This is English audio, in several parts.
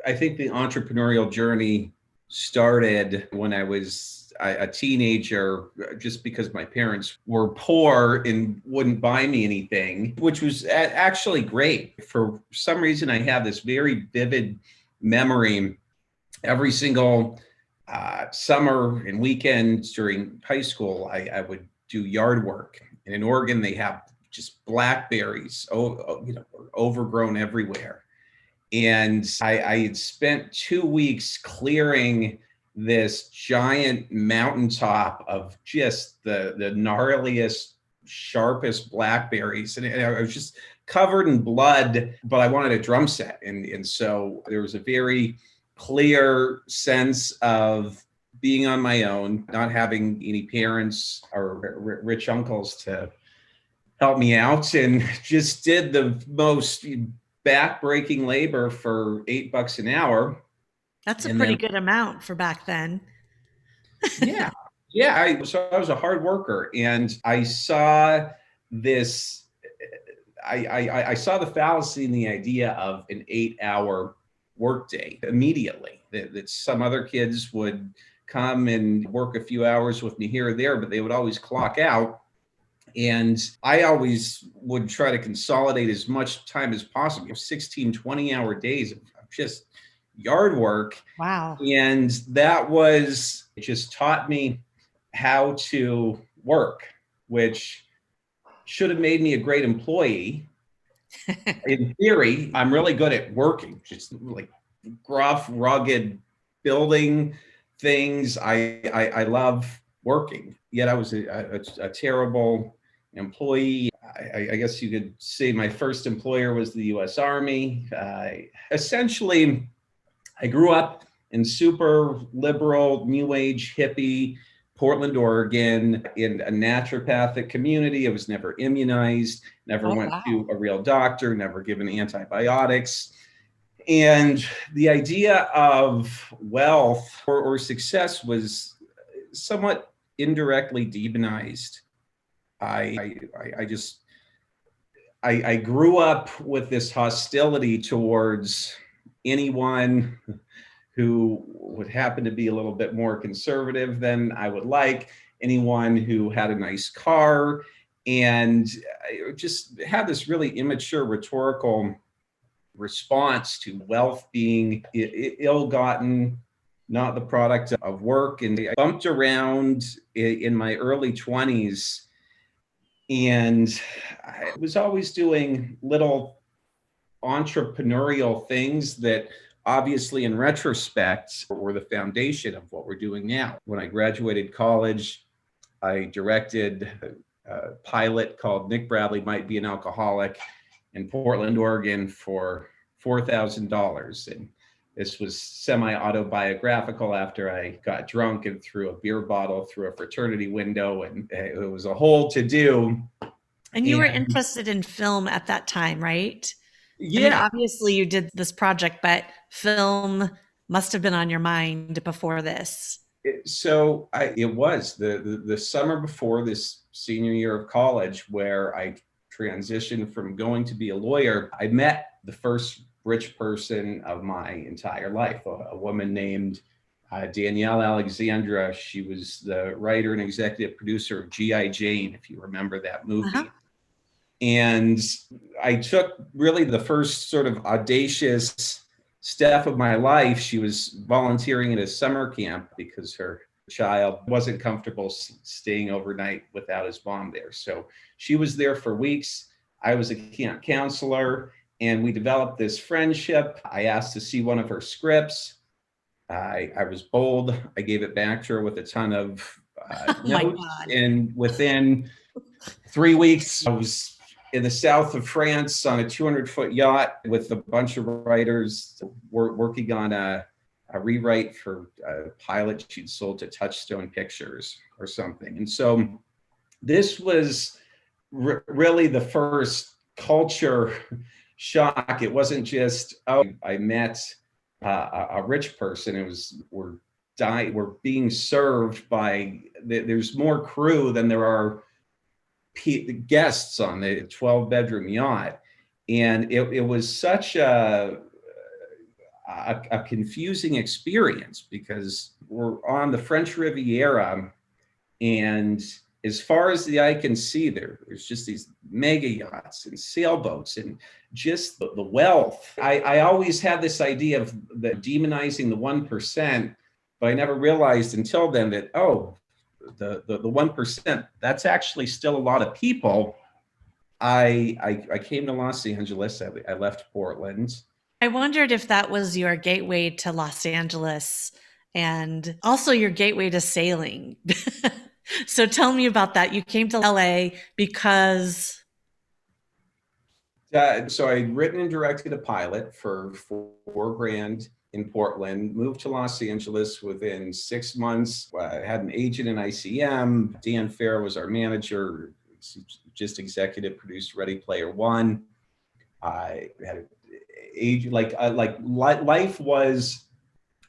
I think the entrepreneurial journey started when I was a teenager, just because my parents were poor and wouldn't buy me anything, which was actually great. For some reason, I have this very vivid memory every single summer and weekends during high school. I would do yard work. And in Oregon, they have just blackberries, overgrown everywhere. And I had spent 2 weeks clearing this giant mountaintop of just the gnarliest, sharpest blackberries. And I was just covered in blood, but I wanted a drum set. And so there was a very clear sense of being on my own, not having any parents or rich uncles to help me out, and just did the most back-breaking labor for $8 an hour. That's a And pretty then, good amount for back then. yeah, yeah. So I was a hard worker, and I saw this. I saw the fallacy in the idea of an 8-hour workday immediately. That some other kids would come and work a few hours with me here or there, but they would always clock out. And I always would try to consolidate as much time as possible, 16, 20-hour days of just yard work. Wow. And it just taught me how to work, which should have made me a great employee. In theory, I'm really good at working, just like gruff, rugged, building things. I love working. Yet I was a terrible employee. I guess you could say my first employer was the U.S. Army. Essentially, I grew up in super liberal, new age, hippie Portland, Oregon, in a naturopathic community. I was never immunized, never Oh, went wow. to a real doctor, never given antibiotics. And the idea of wealth or success was somewhat indirectly demonized. I grew up with this hostility towards anyone who would happen to be a little bit more conservative than I would like, anyone who had a nice car, and I just had this really immature rhetorical response to wealth being ill-gotten, not the product of work. And I bumped around in my early 20s, and I was always doing little entrepreneurial things that obviously in retrospect were the foundation of what we're doing now. When I graduated college, I directed a pilot called Nick Bradley Might Be an Alcoholic in Portland, Oregon for $4,000. And this was semi-autobiographical after I got drunk and threw a beer bottle through a fraternity window, and it was a whole to-do. And you were And interested in film at that time, right? I mean, yeah, obviously you did this project, but film must have been on your mind before this. it was the summer before this senior year of college where I transitioned from going to be a lawyer. I met the first rich person of my entire life, a woman named Danielle Alexandra. She was the writer and executive producer of G.I. Jane, if you remember that Uh-huh. movie. And I took really the first sort of audacious step of my life. She was volunteering at a summer camp because her child wasn't comfortable staying overnight without his mom there. So she was there for weeks. I was a camp counselor, and we developed this friendship. I asked to see one of her scripts. I was bold. I gave it back to her with a ton of Oh my notes. God. And within 3 weeks, I was in the south of France on a 200-foot yacht with a bunch of writers working on a rewrite for a pilot she'd sold to Touchstone Pictures or something. And so this was really the first culture shock. It wasn't just, oh, I met a rich person. It was, we're being served by, there's more crew than there are guests on the 12-bedroom yacht. And it was such a a confusing experience because we're on the French Riviera, and as far as the eye can see, there's just these mega yachts and sailboats and just the wealth. I always had this idea of the demonizing the 1%, but I never realized until then that, oh, the 1%, that's actually still a lot of people. I came to Los Angeles. I left Portland. I wondered if that was your gateway to Los Angeles and also your gateway to sailing. So tell me about that. You came to LA because So I'd written and directed a pilot for $4,000 in Portland, moved to Los Angeles within 6 months. I had an agent in ICM. Dan Fair was our manager, just executive produced Ready Player One. I had age like life was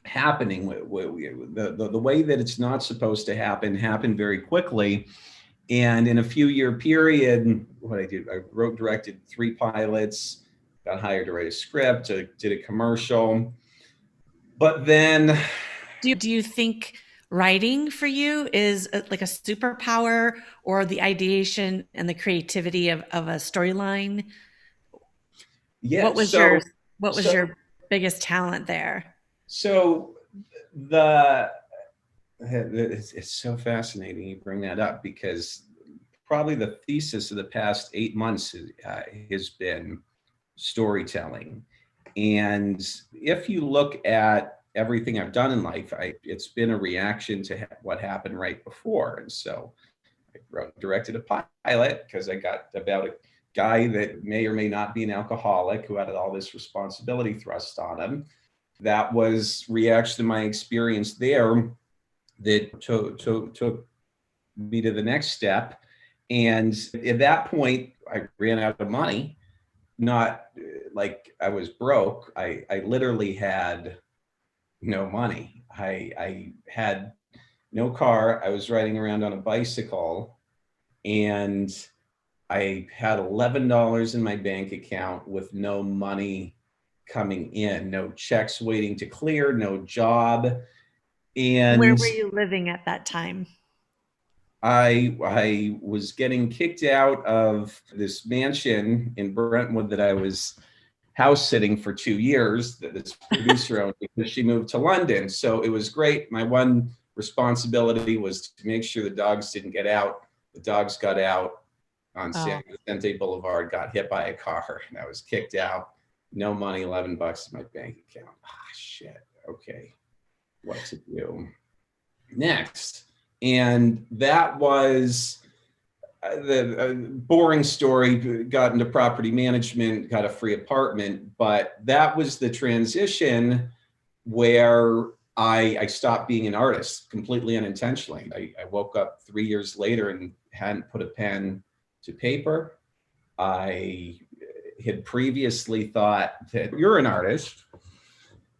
happening. The way that it's not supposed to happen happened very quickly. And in a few year period, what I did, I wrote, directed 3 pilots, got hired to write a script, did a commercial. But then, do you think writing for you is like a superpower, or the ideation and the creativity of a storyline? yeah, What was so, your biggest talent there? so the, it's so fascinating you bring that up, because probably the thesis of the past 8 months has been storytelling. And if you look at everything I've done in life, it's been a reaction to what happened right before. And so I wrote, directed a pilot because I got about a guy that may or may not be an alcoholic who had all this responsibility thrust on him. That was reaction to my experience there that took me to the next step. And at that point, I ran out of money. Not like I was broke. I literally had no money. I had no car. I was riding around on a bicycle, and I had $11 in my bank account with no money coming in, no checks waiting to clear, no job. Where And were you living at that time? I was getting kicked out of this mansion in Brentwood that I was house sitting for 2 years, that this producer owned, because she moved to London. So it was great. My one responsibility was to make sure the dogs didn't get out. The dogs got out on San Vicente Boulevard, got hit by a car, and I was kicked out. No money, $11 in my bank account. Shit. Okay. What to do next? And that was the boring story. Got into property management, got a free apartment, but that was the transition where I stopped being an artist completely unintentionally. I woke up 3 years later and hadn't put a pen to paper. I had previously thought that you're an artist.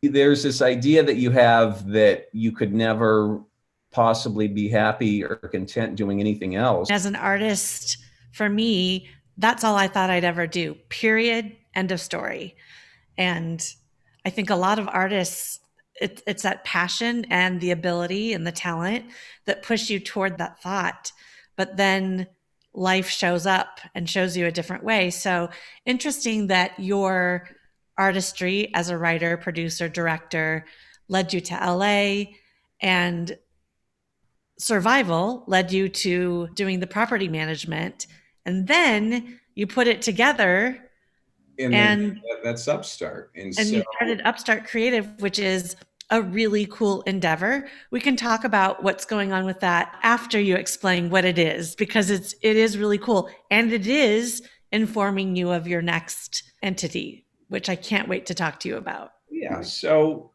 There's this idea that you have that you could never possibly be happy or content doing anything else. As an artist, for me, that's all I thought I'd ever do. Period. End of story. And I think a lot of artists, it's that passion and the ability and the talent that push you toward that thought. But then life shows up and shows you a different way. So interesting that your artistry as a writer, producer, director led you to LA, and survival led you to doing the property management. And then you put it together, and that's Upstart. And you started Upstart Creative, which is a really cool endeavor. We can talk about what's going on with that after you explain what it is, because it is really cool, and it is informing you of your next entity, which I can't wait to talk to you about. Yeah. So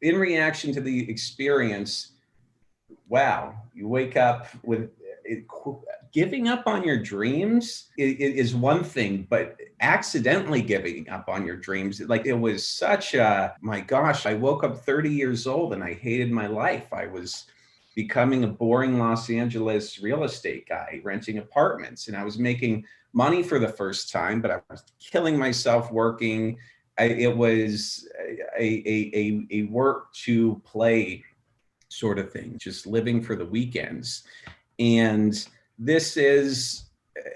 in reaction to the experience, wow, you wake up with it, giving up on your dreams is one thing, but accidentally giving up on your dreams, like it was such a, my gosh, I woke up 30 years old and I hated my life. I was becoming a boring Los Angeles real estate guy, renting apartments, and I was making money for the first time, but I was killing myself working. it was a work to play sort of thing, just living for the weekends. And this is,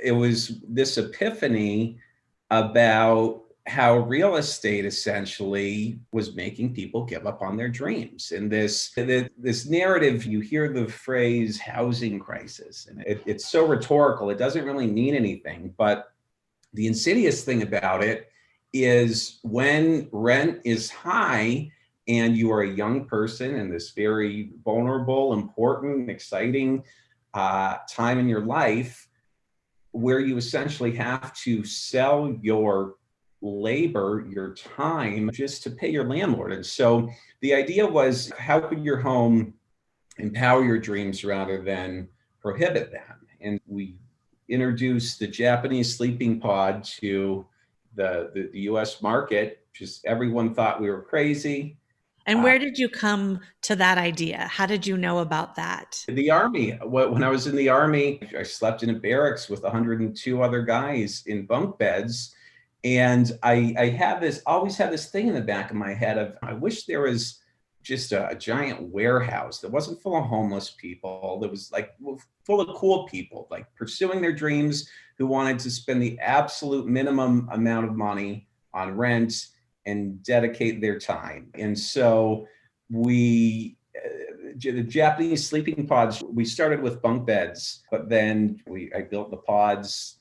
it was this epiphany about how real estate essentially was making people give up on their dreams. And this narrative, you hear the phrase housing crisis, and it's so rhetorical, it doesn't really mean anything. But the insidious thing about it is when rent is high and you are a young person in this very vulnerable, important, exciting time in your life, where you essentially have to sell your labor, your time, just to pay your landlord. And so the idea was, how could your home empower your dreams rather than prohibit them? And we introduced the Japanese sleeping pod to the US market. Just everyone thought we were crazy. And where did you come to that idea? How did you know about that? The Army. When I was in the Army, I slept in a barracks with 102 other guys in bunk beds. And I had this, always had this thing in the back of my head of, I wish there was just a giant warehouse that wasn't full of homeless people, that was like full of cool people, like pursuing their dreams, who wanted to spend the absolute minimum amount of money on rent and dedicate their time. And so the Japanese sleeping pods, we started with bunk beds, but then I built the pods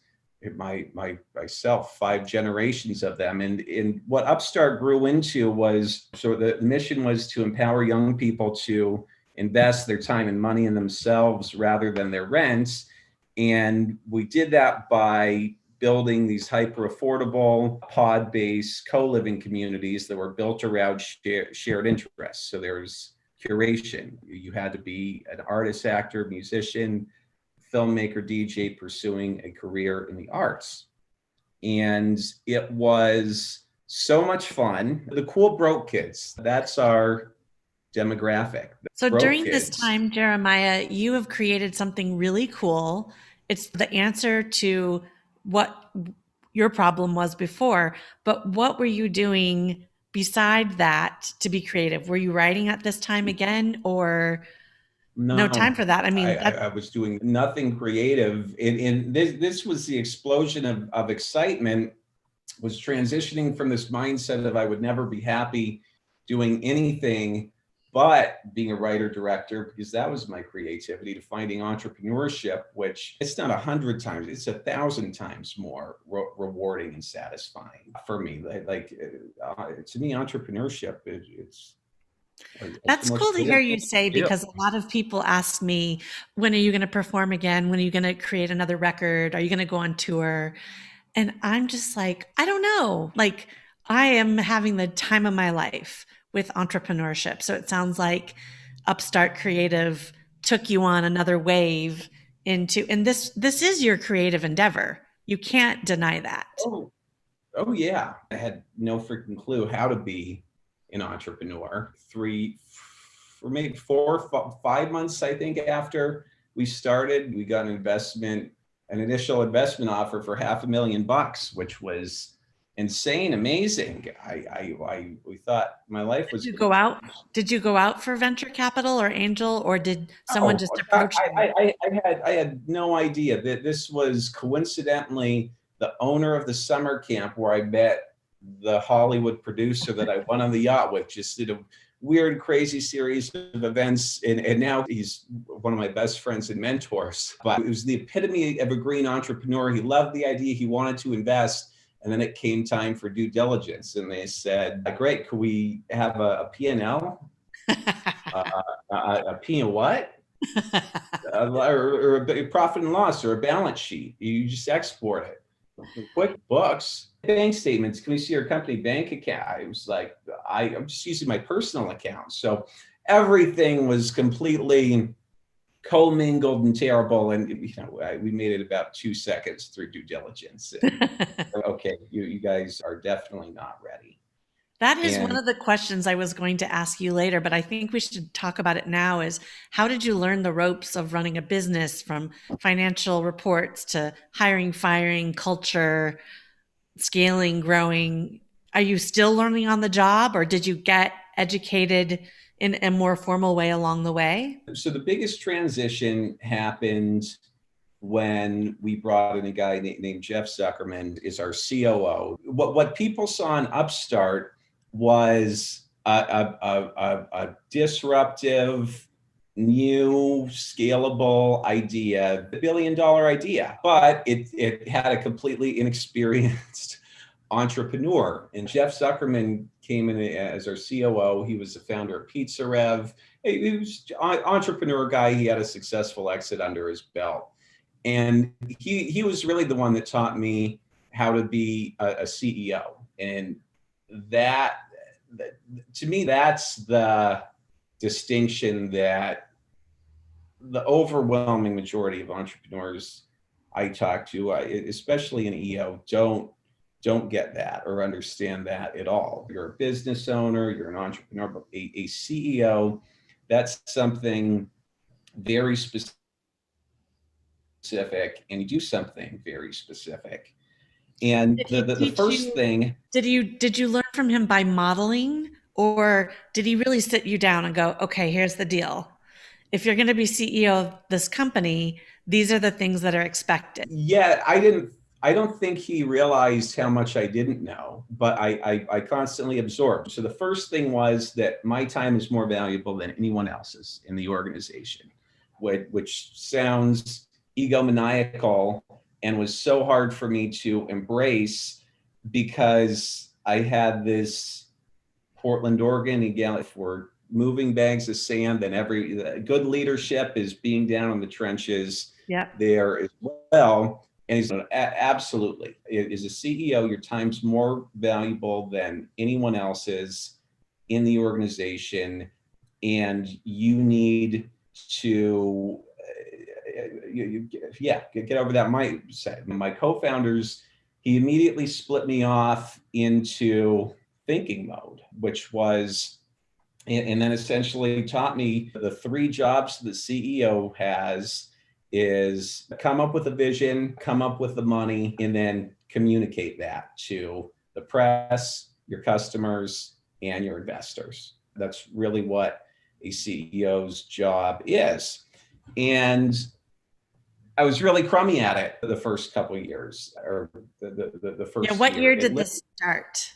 myself, 5 generations of them. And what Upstart grew into was, so the mission was to empower young people to invest their time and money in themselves rather than their rents. And we did that by building these hyper affordable pod-based co-living communities that were built around shared interests. So there's curation. You had to be an artist, actor, musician, filmmaker, DJ, pursuing a career in the arts. And it was so much fun. The cool broke kids, that's our demographic. So during this time, Jeremiah, you have created something really cool. It's the answer to what your problem was before. But what were you doing beside that to be creative? Were you writing at this time again, or no time for that? I mean, I was doing nothing creative. And this was the explosion of excitement, was transitioning from this mindset of I would never be happy doing anything but being a writer director, because that was my creativity, to finding entrepreneurship, which it's not 100 times, it's 1,000 times more rewarding and satisfying for me. To me, entrepreneurship, it's that's cool to hear you say, because a lot of people ask me, when are you going to perform again? When are you going to create another record? Are you going to go on tour? And I'm just like, I don't know. Like, I am having the time of my life with entrepreneurship. So it sounds like Upstart Creative took you on another wave into, and this is your creative endeavor. You can't deny that. Oh yeah. I had no freaking clue how to be an entrepreneur. 3 or maybe 4 or 5 months, I think, after we started, we got an initial investment offer for $500,000, which was insane, amazing. We thought my life was. Did you go out for venture capital or angel, or did someone just approach you? I had no idea that this was coincidentally the owner of the summer camp where I met the Hollywood producer that I went on the yacht with. Just did a weird, crazy series of events. And now he's one of my best friends and mentors. But it was the epitome of a green entrepreneur. He loved the idea. He wanted to invest. And then it came time for due diligence. And they said, great, could we have a P&L? A P and what? Or a profit and loss, or a balance sheet. You just export it. QuickBooks, bank statements. Can we see your company bank account? I was like, I'm just using my personal account. So everything was completely commingled and terrible. And we made it about 2 seconds through due diligence. Okay, you guys are definitely not ready. That is one of the questions I was going to ask you later, but I think we should talk about it now. Is how did you learn the ropes of running a business, from financial reports to hiring, firing, culture, scaling, growing? Are you still learning on the job, or did you get educated in a more formal way along the way? So the biggest transition happened when we brought in a guy named Jeff Zuckerman is our COO. What people saw in Upstart was a disruptive, new, scalable idea, $1 billion idea, but it had a completely inexperienced entrepreneur. And Jeff Zuckerman came in as our COO. He was the founder of Pizza Rev. He was an entrepreneur guy. He had a successful exit under his belt. And he was really the one that taught me how to be a CEO. And that, to me, that's the distinction that the overwhelming majority of entrepreneurs I talk to, especially in EO, don't get that or understand that at all. You're a business owner, you're an entrepreneur, but a CEO, that's something very specific, and you do something very specific. And the first thing, Did you learn from him by modeling, or did he really sit you down and go, okay, here's the deal. If you're going to be CEO of this company, these are the things that are expected. yeah, I don't think he realized how much I didn't know, but I constantly absorbed. So the first thing was that my time is more valuable than anyone else's in the organization, which sounds egomaniacal and was so hard for me to embrace because I had this Portland, Oregon, again, if we're moving bags of sand, then every good leadership is being down in the trenches Yeah. there as well. And he's absolutely, as a CEO, your time's more valuable than anyone else's in the organization. And you need to, get over that mindset. My co-founders, he immediately split me off into thinking mode, which was, and then essentially taught me the three jobs the CEO has is come up with a vision, come up with the money, and then communicate that to the press, your customers, and your investors. That's really what a CEO's job is. And I was really crummy at it the first couple of years, or the first What year. year did this start?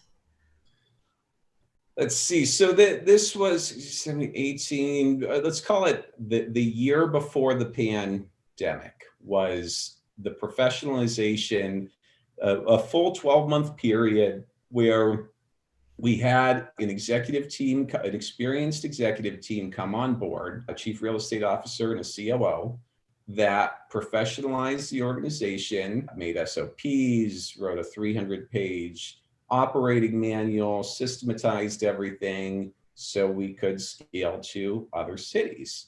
Let's see. So this was 18. Let's call it the year before the pandemic was the professionalization, a full 12-month period where we had an executive team, an experienced executive team come on board, a chief real estate officer and a COO that professionalized the organization, made SOPs, wrote a 300-page operating manual, systematized everything so we could scale to other cities.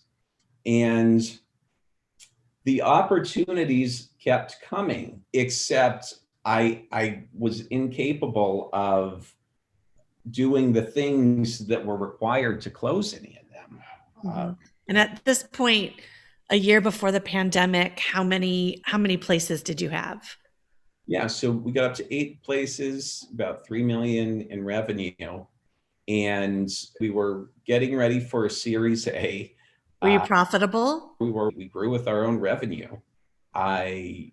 And the opportunities kept coming, except I was incapable of doing the things that were required to close any of them. Mm-hmm. And at this point, a year before the pandemic, how many places did you have? Yeah, so we got up to 8 places, about 3 million in revenue, and we were getting ready for a Series A. Were you profitable? We grew with our own revenue. I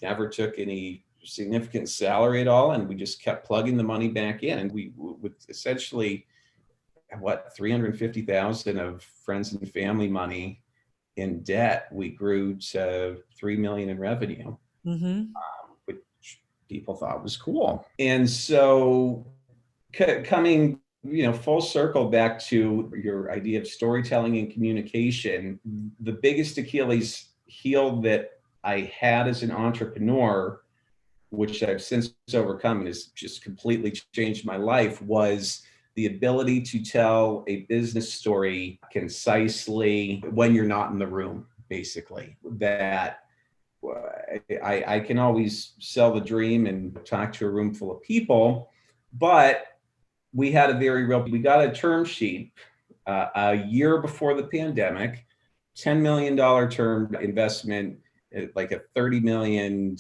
never took any significant salary at all, and we just kept plugging the money back in. And we would essentially, 350,000 of friends and family money in debt, we grew to 3 million in revenue, which people thought was cool. And so coming, full circle back to your idea of storytelling and communication, the biggest Achilles heel that I had as an entrepreneur, which I've since overcome and has just completely changed my life, was the ability to tell a business story concisely when you're not in the room, basically. That I can always sell the dream and talk to a room full of people, but we had we got a term sheet a year before the pandemic, $10 million term investment, like a 30 million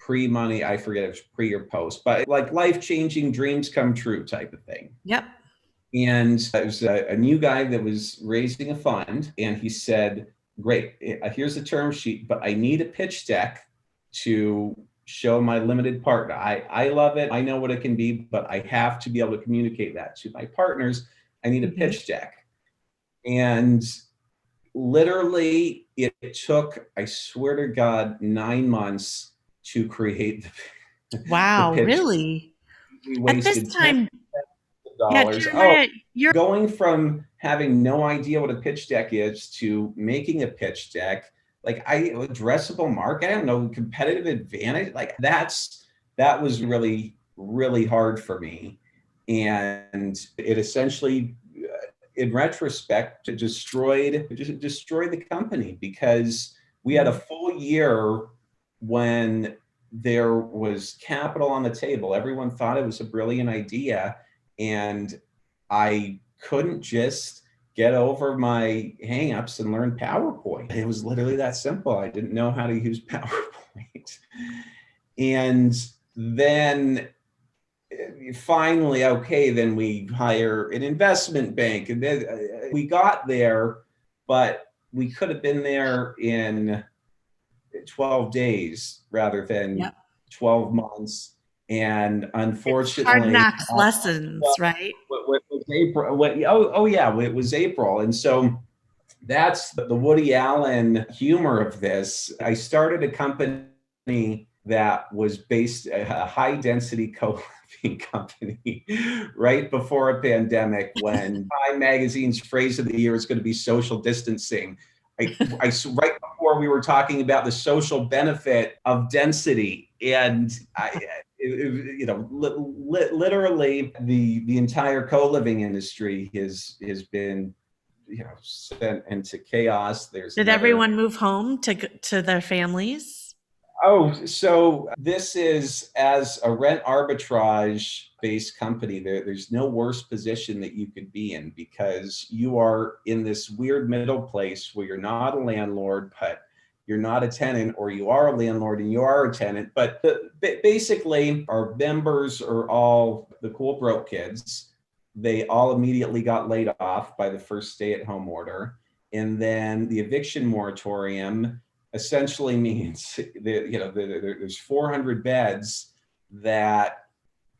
pre-money. I forget if it's pre or post, but like life-changing dreams come true type of thing. Yep. And it was a new guy that was raising a fund. And he said, great, here's the term sheet, but I need a pitch deck to show my limited partner. I love it. I know what it can be, but I have to be able to communicate that to my partners. I need a pitch deck. And literally it took, I swear to God, 9 months to create the Wow, pitch. really? We At this wasted time, yeah, $10,000. Oh, Jeremiah, you're going from having no idea what a pitch deck is to making a pitch deck, like addressable market, I don't know, competitive advantage, like that was really, really hard for me. And it essentially, in retrospect, destroyed the company, because we had a full year when there was capital on the table. Everyone thought it was a brilliant idea. And I couldn't just get over my hangups and learn PowerPoint. It was literally that simple. I didn't know how to use PowerPoint. And then finally, okay, then we hire an investment bank. And then we got there, but we could have been there in 12 days rather than yep. 12 months. And It's hard unfortunately, knocks lessons, right? what was April? Yeah, it was April. And so that's the Woody Allen humor of this. I started a company that was based a high density co-living company right before a pandemic, when Time Magazine's phrase of the year is going to be social distancing. Right before we were talking about the social benefit of density, and literally the entire co-living industry has been sent into chaos. There's Did another. everyone move home to their families? Oh, so this is, as a rent arbitrage based company, there's no worse position that you could be in, because you are in this weird middle place where you're not a landlord, but you're not a tenant, or you are a landlord and you are a tenant. But basically, our members are all the cool broke kids. They all immediately got laid off by the first stay-at-home order. And then the eviction moratorium essentially means that, there's 400 beds that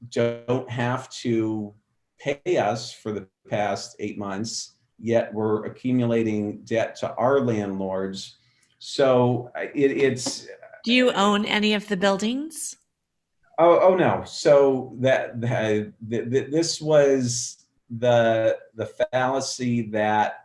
don't have to pay us for the past 8 months, yet we're accumulating debt to our landlords. So it's. Do you own any of the buildings? Oh no. So this was the fallacy that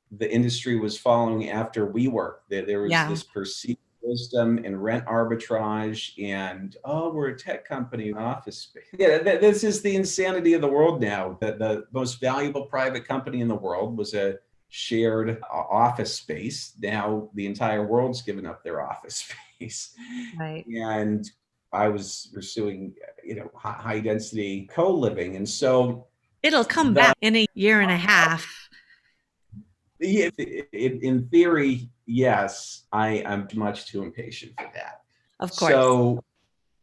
the industry was following after we were. There was Yeah. this perceived wisdom in rent arbitrage, and we're a tech company in office space. Yeah, this is the insanity of the world now. That the most valuable private company in the world was a shared office space. Now the entire world's given up their office space. Right. And I was pursuing, high density co-living. And so It'll come back in a year and a half. in theory, yes, I'm much too impatient for that. Of course. So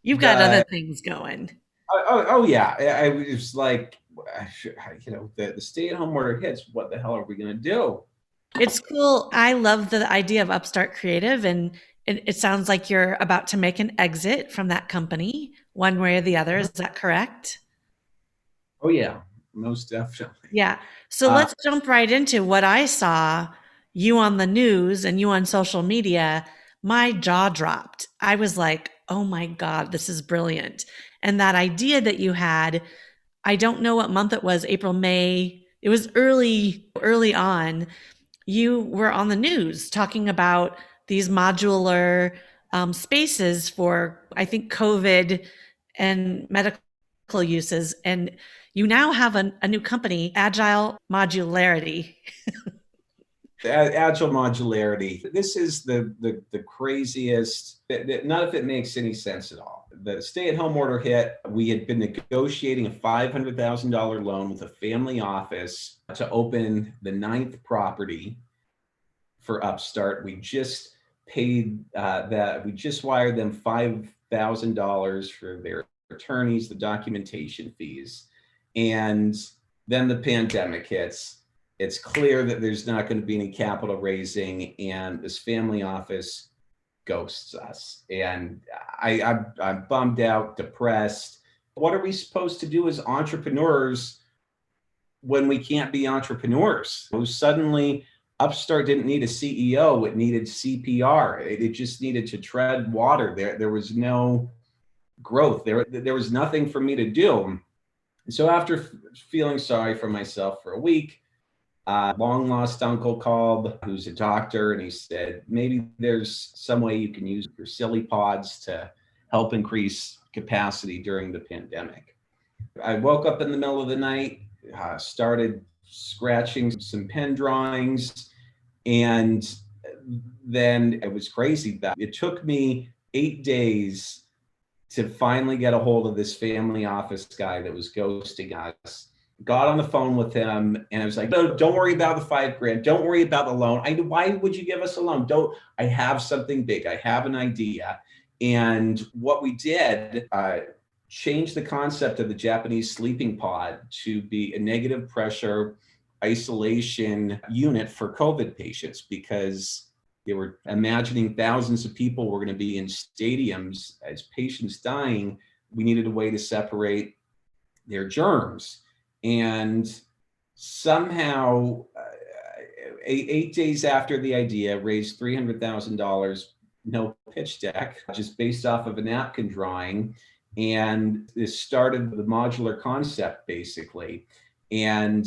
You've got other things going. Oh yeah. I was like, the stay-at-home order hits. What the hell are we going to do? It's cool. I love the idea of Upstart Creative, and it sounds like you're about to make an exit from that company, one way or the other. Is that correct? Oh yeah, most definitely. Yeah. So let's jump right into what I saw you on the news and you on social media. My jaw dropped. I was like, oh my God, this is brilliant. And that idea that you had, I don't know what month it was, April, May. It was early on. You were on the news talking about these modular spaces for, I think, COVID and medical uses. And you now have a new company, Agile Modularity. Agile Modularity. This is the craziest. None of it makes any sense at all. The stay-at-home order hit. We had been negotiating a $500,000 loan with a family office to open the 9th property for Upstart. We just paid that. We just wired them $5,000 $100,000 for their attorneys, the documentation fees. And then the pandemic hits. It's clear that there's not going to be any capital raising, and this family office ghosts us. And I'm bummed out, depressed. What are we supposed to do as entrepreneurs when we can't be entrepreneurs? Suddenly, Upstart didn't need a CEO, it needed CPR. It just needed to tread water. There was no growth. There was nothing for me to do. So after feeling sorry for myself for a week, long lost uncle called, who's a doctor, and he said, maybe there's some way you can use your silly pods to help increase capacity during the pandemic. I woke up in the middle of the night, started scratching some pen drawings, and then it was crazy that it took me 8 days to finally get a hold of this family office guy that was ghosting us. Got on the phone with him, and I was like, no, don't worry about the $5,000. Don't worry about the loan. Why would you give us a loan? I have something big. I have an idea. And what we did, changed the concept of the Japanese sleeping pod to be a negative pressure isolation unit for COVID patients, because they were imagining thousands of people were going to be in stadiums as patients dying. We needed a way to separate their germs. And somehow, 8 days after the idea, raised $300,000, no pitch deck, just based off of a napkin drawing. And this started the modular concept, basically. And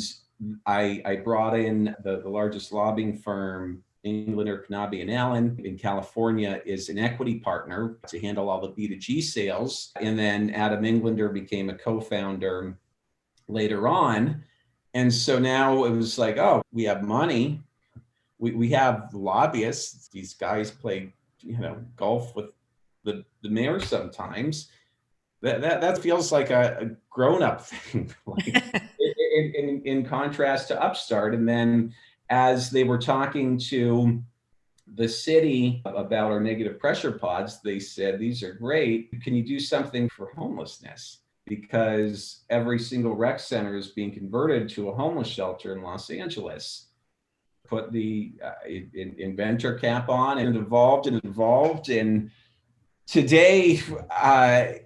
I brought in the largest lobbying firm, Englander, Knabe and Allen in California, is an equity partner to handle all the B2G sales. And then Adam Englander became a co-founder later on. And so now it was like, oh, we have money. We have lobbyists. These guys play, golf with the mayor sometimes. That feels like a grown-up thing. Like, in contrast to Upstart. And then as they were talking to the city about our negative pressure pods, they said, these are great. Can you do something for homelessness? Because every single rec center is being converted to a homeless shelter in Los Angeles. Put the inventor cap on, and it evolved. And today, I've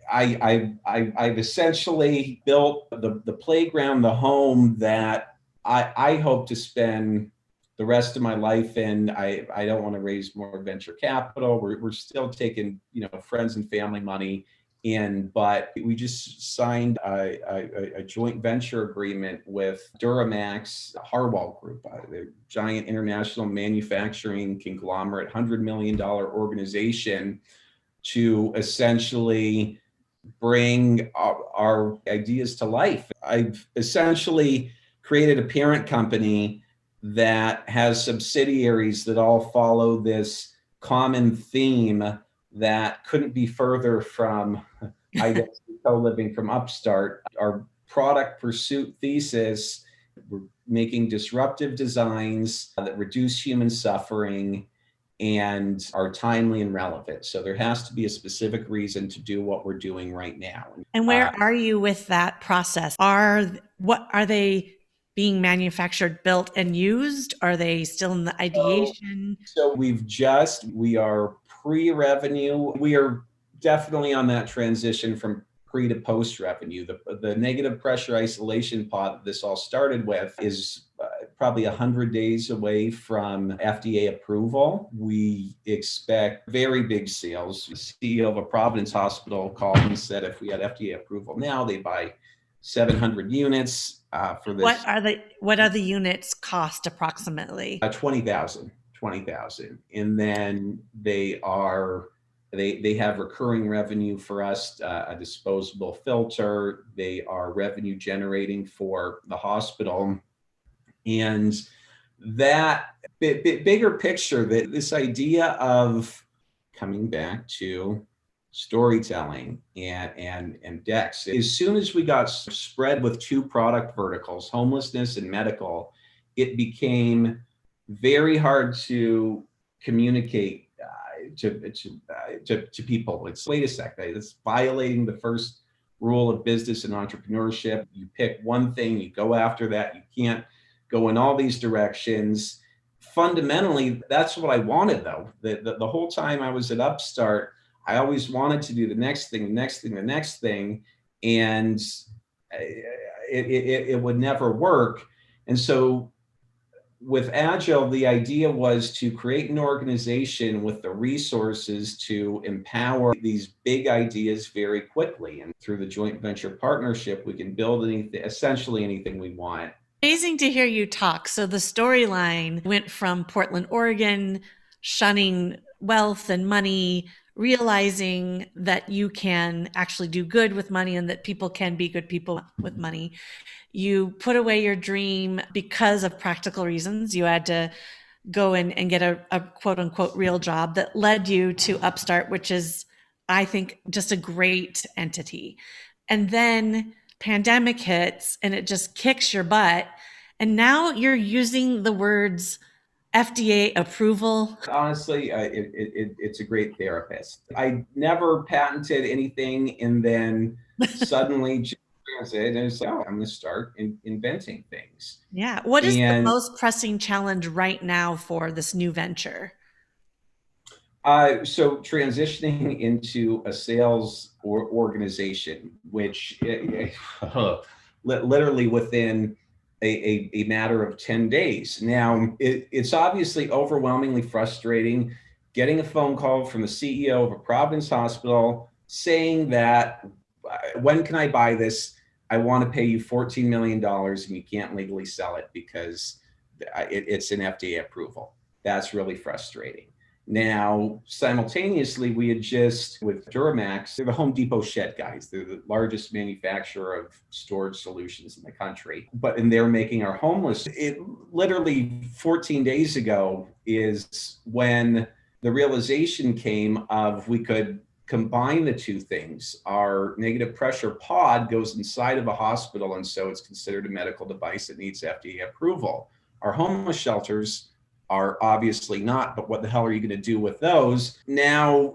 essentially built the playground, the home that I hope to spend the rest of my life in. I don't want to raise more venture capital. We're still taking friends and family money in, but we just signed a joint venture agreement with Duramax Harwell Group, the giant international manufacturing conglomerate, $100 million organization, to essentially bring our ideas to life. I've essentially created a parent company that has subsidiaries that all follow this common theme that couldn't be further from identity co-living from Upstart. Our product pursuit thesis, we're making disruptive designs that reduce human suffering and are timely and relevant. So there has to be a specific reason to do what we're doing right now. And where are you with that process? Are they being manufactured, built, and used? Are they still in the ideation? So we are pre-revenue. We are definitely on that transition from pre to post revenue. The negative pressure isolation pod that this all started with is probably 100 days away from FDA approval. We expect very big sales. The CEO of a Providence hospital called and said if we had FDA approval now, they buy 700 units for this. What are the units cost approximately? 20,000. And then they have recurring revenue for us, a disposable filter. They are revenue generating for the hospital. And that bigger picture, that this idea of coming back to storytelling and decks, as soon as we got spread with two product verticals, homelessness and medical, it became very hard to communicate to people. It's, wait a sec, it's violating the first rule of business and entrepreneurship. You pick one thing, you go after that. You can't go in all these directions. Fundamentally, that's what I wanted, though. The whole time I was at Upstart, I always wanted to do the next thing, the next thing, the next thing, and it would never work. And so with Agile, the idea was to create an organization with the resources to empower these big ideas very quickly. And through the joint venture partnership, we can build anything, essentially anything we want. Amazing to hear you talk. So the storyline went from Portland, Oregon, shunning wealth and money, realizing that you can actually do good with money and that people can be good people with money. You put away your dream because of practical reasons. You had to go in and get a quote unquote real job that led you to Upstart, which is, I think, just a great entity. And then pandemic hits and it just kicks your butt. And now you're using the words FDA approval. Honestly, it's a great therapist. I never patented anything, and then suddenly and it's like, oh, I'm going to start inventing things. Yeah. What is the And most pressing challenge right now for this new venture? so transitioning into a sales organization, which literally within a matter of 10 days. Now, it's obviously overwhelmingly frustrating getting a phone call from the CEO of a Providence hospital saying that, when can I buy this? I want to pay you $14 million and you can't legally sell it because it's an FDA approval. That's really frustrating. Now, simultaneously, we had just, with Duramax, they're the Home Depot shed guys. They're the largest manufacturer of storage solutions in the country. And they're making our homeless. It literally 14 days ago is when the realization came of we could combine the two things. Our negative pressure pod goes inside of a hospital, and so it's considered a medical device that needs FDA approval. Our homeless shelters are obviously not, but what the hell are you going to do with those? Now,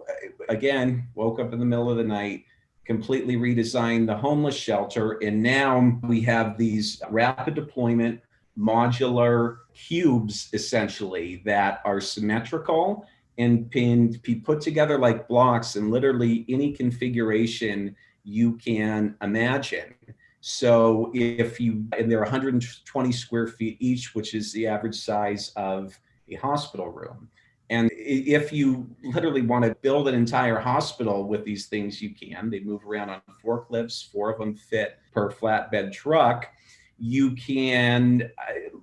again, woke up in the middle of the night, completely redesigned the homeless shelter, and now we have these rapid deployment modular cubes, essentially, that are symmetrical and can be put together like blocks in literally any configuration you can imagine. So and they're 120 square feet each, which is the average size of a hospital room. And if you literally want to build an entire hospital with these things, you can. They move around on forklifts, 4 of them fit per flatbed truck. You can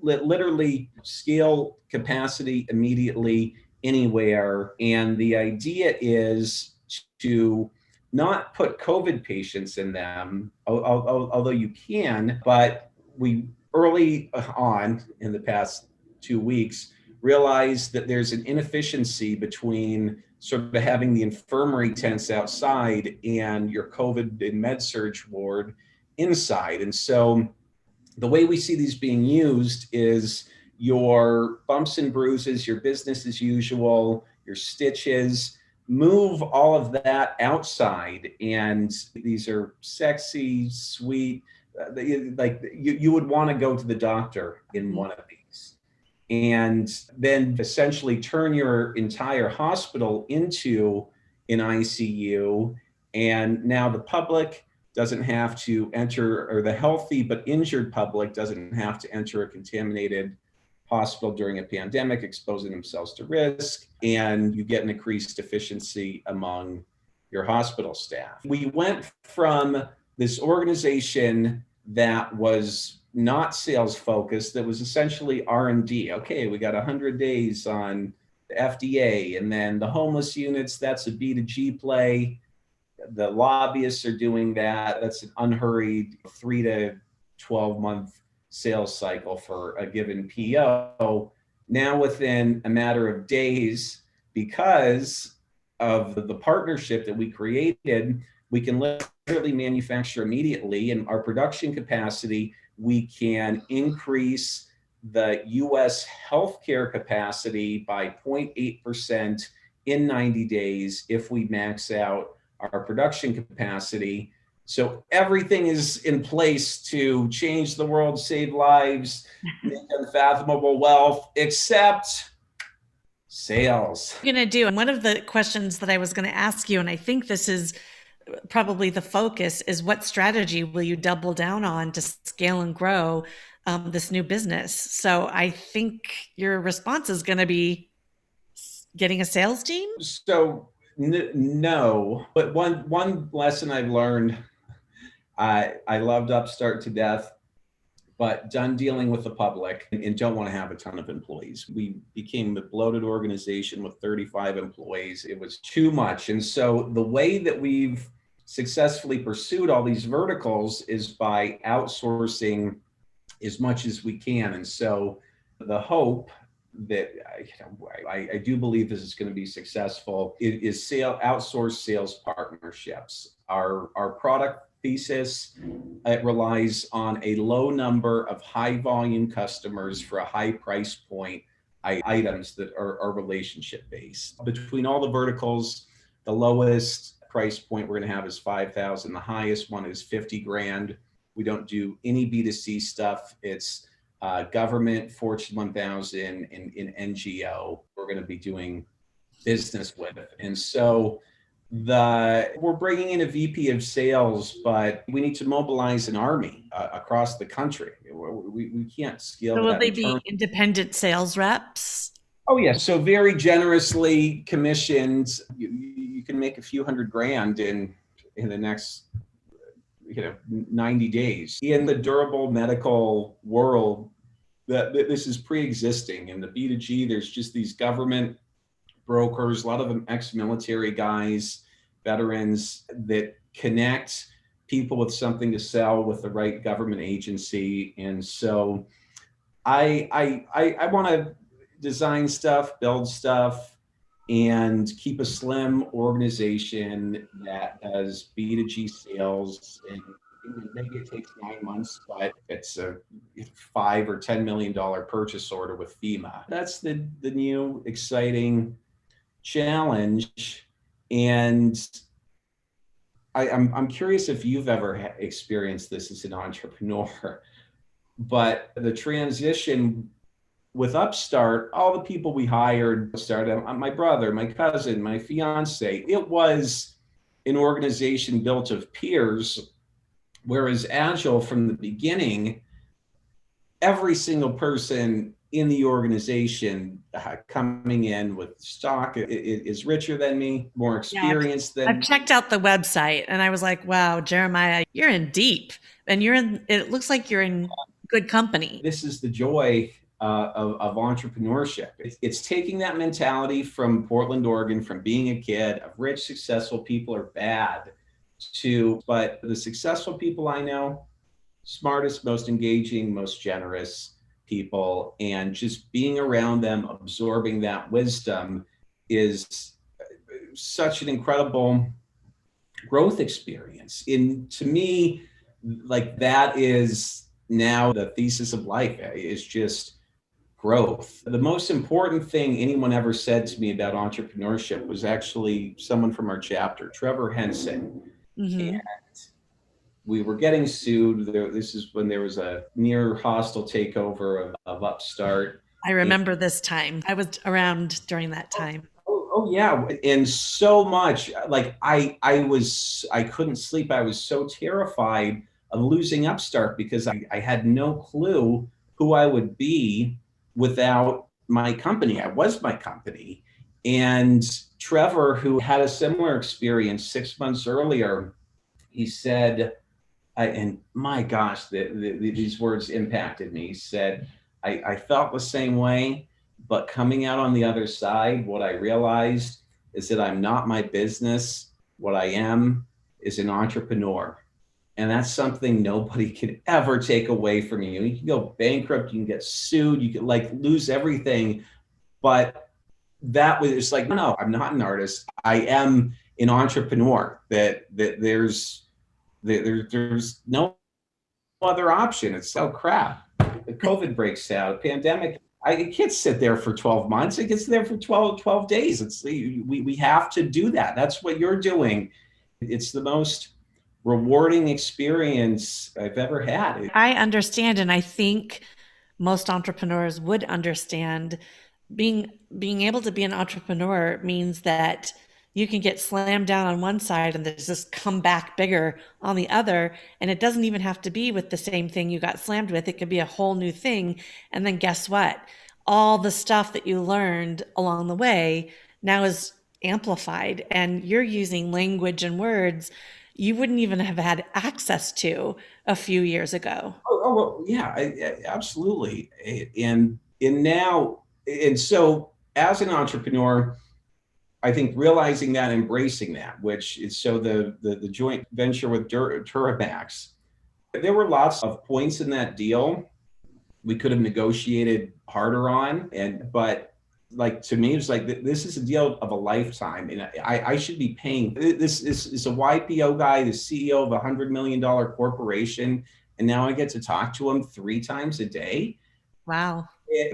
literally scale capacity immediately anywhere. And the idea is to not put COVID patients in them, although you can, but we early on in the past 2 weeks realized that there's an inefficiency between sort of having the infirmary tents outside and your COVID and med surge ward inside. And so the way we see these being used is your bumps and bruises, your business as usual, your stitches, move all of that outside. And these are sexy, sweet, like you would want to go to the doctor in one of these. And then essentially turn your entire hospital into an ICU. And now the public doesn't have to enter, or the healthy but injured public doesn't have to enter a contaminated hospital during a pandemic, exposing themselves to risk, and you get an increased efficiency among your hospital staff. We went from this organization that was not sales focused, that was essentially R&D. Okay, we got 100 days on the FDA, and then the homeless units, that's a B2G play. The lobbyists are doing that. That's an unhurried 3 to 12 month sales cycle for a given PO. Now, within a matter of days, because of the partnership that we created, we can literally manufacture immediately. And our production capacity, we can increase the US healthcare capacity by 0.8% in 90 days if we max out our production capacity. So everything is in place to change the world, save lives, make unfathomable wealth, except sales. What are you going to do? And one of the questions that I was going to ask you, and I think this is probably the focus, is what strategy will you double down on to scale and grow this new business? So I think your response is going to be getting a sales team. So no, but one lesson I've learned, I loved Upstart to death, but done dealing with the public and don't want to have a ton of employees. We became a bloated organization with 35 employees. It was too much. And so the way that we've successfully pursued all these verticals is by outsourcing as much as we can. And so the hope that I do believe this is going to be successful is outsourced sales partnerships. Our product thesis, it relies on a low number of high volume customers for a high price point items that are relationship based. Between all the verticals, the lowest price point we're going to have is 5,000. The highest one is 50 grand. We don't do any B2C stuff. It's government, Fortune 1000, and in NGO we're going to be doing business with. And so we're bringing in a VP of sales, but we need to mobilize an army across the country. We can't scale. So will that they be independent sales reps? Oh yeah, so very generously commissioned. You can make a few $100 grand in the next 90 days. In the durable medical world, that this is pre-existing. In the B2G, there's just these government brokers, a lot of them ex-military guys, veterans, that connect people with something to sell with the right government agency. And so I want to design stuff, build stuff, and keep a slim organization that does B2G sales. And maybe it takes 9 months, but it's a $5 or $10 million purchase order with FEMA. That's the new exciting challenge. And I'm curious if you've ever experienced this as an entrepreneur, but the transition with Upstart, all the people we hired started, my brother, my cousin, my fiance, it was an organization built of peers. Whereas Agile, from the beginning, every single person in the organization coming in with stock is richer than me, more experienced than I've checked out the website and I was like, wow, Jeremiah, you're in deep, and it looks like you're in good company. This is the joy of entrepreneurship. It's taking that mentality from Portland, Oregon, from being a kid of rich, successful people are bad, but the successful people I know, smartest, most engaging, most generous people, and just being around them, absorbing that wisdom is such an incredible growth experience. To me, like, that is now the thesis of life, is just growth. The most important thing anyone ever said to me about entrepreneurship was actually someone from our chapter, Trevor Henson. Mm-hmm. And we were getting sued. This is when there was a near hostile takeover of Upstart. I remember this time. I was around during that time. Oh yeah. And so much, like I couldn't sleep. I was so terrified of losing Upstart because I had no clue who I would be without my company. I was my company. And Trevor, who had a similar experience 6 months earlier, he said, and my gosh, these words impacted me. He said, I felt the same way, but coming out on the other side, what I realized is that I'm not my business. What I am is an entrepreneur. And that's something nobody can ever take away from you. You can go bankrupt, you can get sued, you can lose everything. But that was, it's like, no, I'm not an artist. I am an entrepreneur. That there's no other option. It's crap. The COVID breaks out, pandemic I can't sit there for 12 months. It gets there for 12 days. We have to do that. That's what you're doing. It's the most rewarding experience I've ever had. I understand, and I think most entrepreneurs would understand being being able to be an entrepreneur means that you can get slammed down on one side and there's this come back bigger on the other, and it doesn't even have to be with the same thing you got slammed with. It could be a whole new thing, and then guess what, all the stuff that you learned along the way now is amplified, and you're using language and words you wouldn't even have had access to a few years ago. Well, yeah, absolutely. And now, and so as an entrepreneur, I think realizing that, embracing that, which is so the joint venture with Duramax, there were lots of points in that deal we could have negotiated harder on, and but like to me, it's like this is a deal of a lifetime, and I should be paying. This is a YPO guy, the CEO of $100 million corporation, and now I get to talk to him 3 times a day. Wow.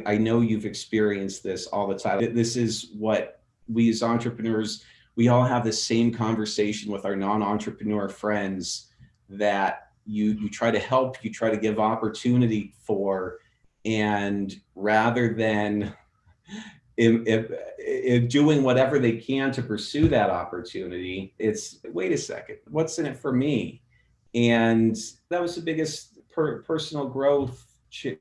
I know you've experienced this all the time. This is what we as entrepreneurs, we all have the same conversation with our non-entrepreneur friends that you try to help, you try to give opportunity for, and rather than if doing whatever they can to pursue that opportunity, it's wait a second, what's in it for me? And that was the biggest personal growth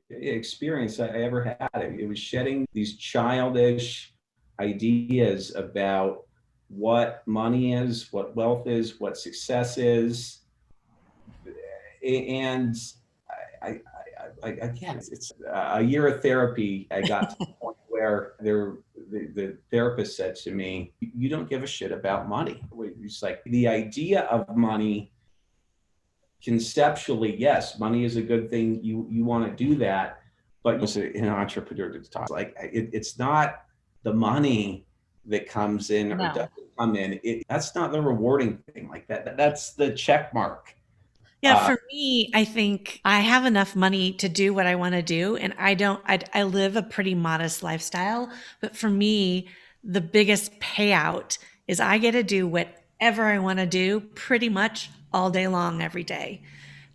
experience I ever had. It was shedding these childish ideas about what money is, what wealth is, what success is. And I, again, it's a year of therapy. I got to the point where the therapist said to me, "You don't give a shit about money." It's like the idea of money. Conceptually, yes, money is a good thing. You want to do that, but as an entrepreneur to talk, like it's not the money that comes in or No. doesn't come in. That's not the rewarding thing. Like that's the check mark. Yeah, for me, I think I have enough money to do what I want to do. And I live a pretty modest lifestyle. But for me, the biggest payout is I get to do whatever I want to do pretty much all day long, every day.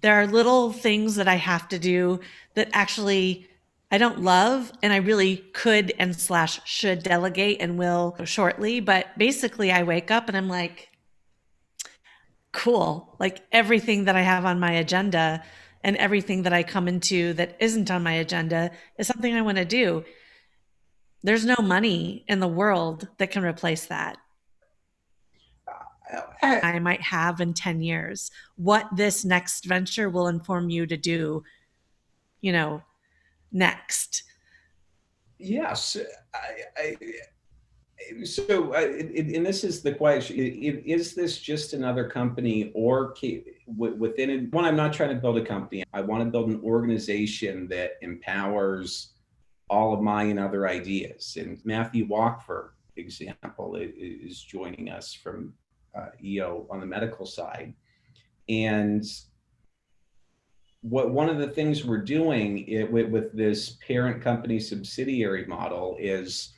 There are little things that I have to do that actually I don't love, and I really could and slash should delegate and will shortly. But basically, I wake up and I'm like, cool. Like everything that I have on my agenda and everything that I come into that isn't on my agenda is something I want to do. There's no money in the world that can replace that. I might have in 10 years. What this next venture will inform you to do, you know, next. Yes, I, so, and this is the question: is this just another company, or within it? One, I'm not trying to build a company. I want to build an organization that empowers all of my and other ideas. And Matthew Walk, for example, is joining us from EO on the medical side. And what one of the things we're doing with this parent company subsidiary model is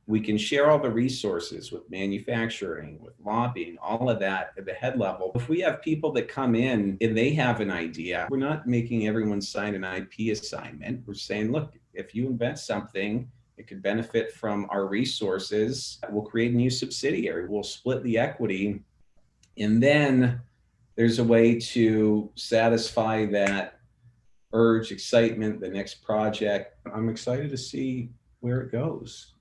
we can share all the resources with manufacturing, with lobbying, all of that at the head level. If we have people that come in and they have an idea, we're not making everyone sign an IP assignment. We're saying, look, if you invent something, it could benefit from our resources. We'll create a new subsidiary. We'll split the equity. And then there's a way to satisfy that urge, excitement, the next project. I'm excited to see where it goes.